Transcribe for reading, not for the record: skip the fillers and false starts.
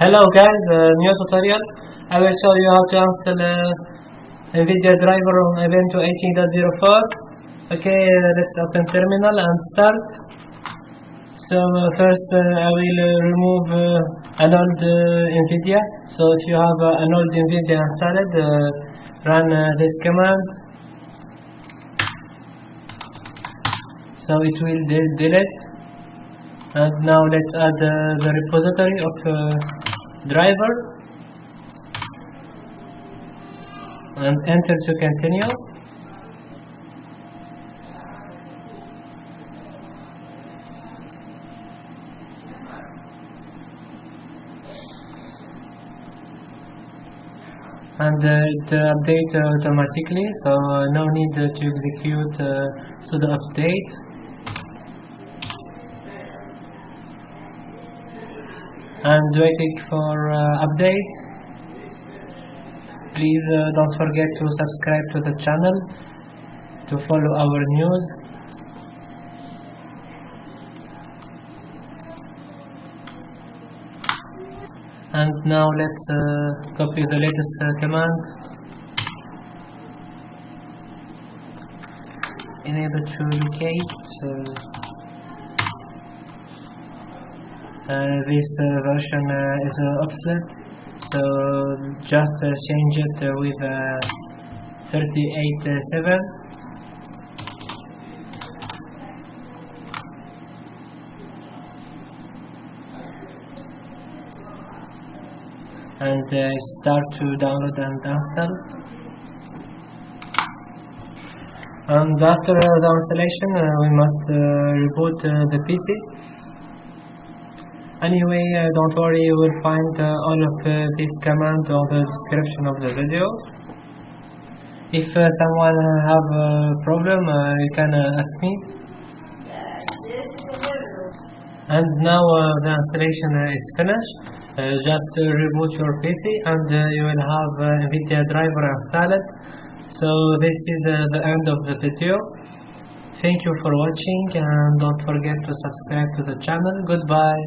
Hello guys, new tutorial. I will show you how to install NVIDIA driver on Ubuntu 18.04. Okay, let's open terminal and start. So first I will remove an old NVIDIA. So if you have an old NVIDIA installed, run this command. So it will delete. And now let's add the repository of driver and enter to continue. And it updates automatically, so no need to execute sudo update. And waiting for update. Please don't forget to subscribe to the channel to follow our news. And now let's copy the latest command. Enable to locate. This version is obsolete, so just change it with 38.7. And start to download and install. And after the installation, we must reboot the PC. Anyway, don't worry, you will find all of these commands on the description of the video. If someone have a problem, you can ask me. And now the installation is finished. Just reboot your PC and you will have NVIDIA driver installed. So this is the end of the video. Thank you for watching and don't forget to subscribe to the channel. Goodbye.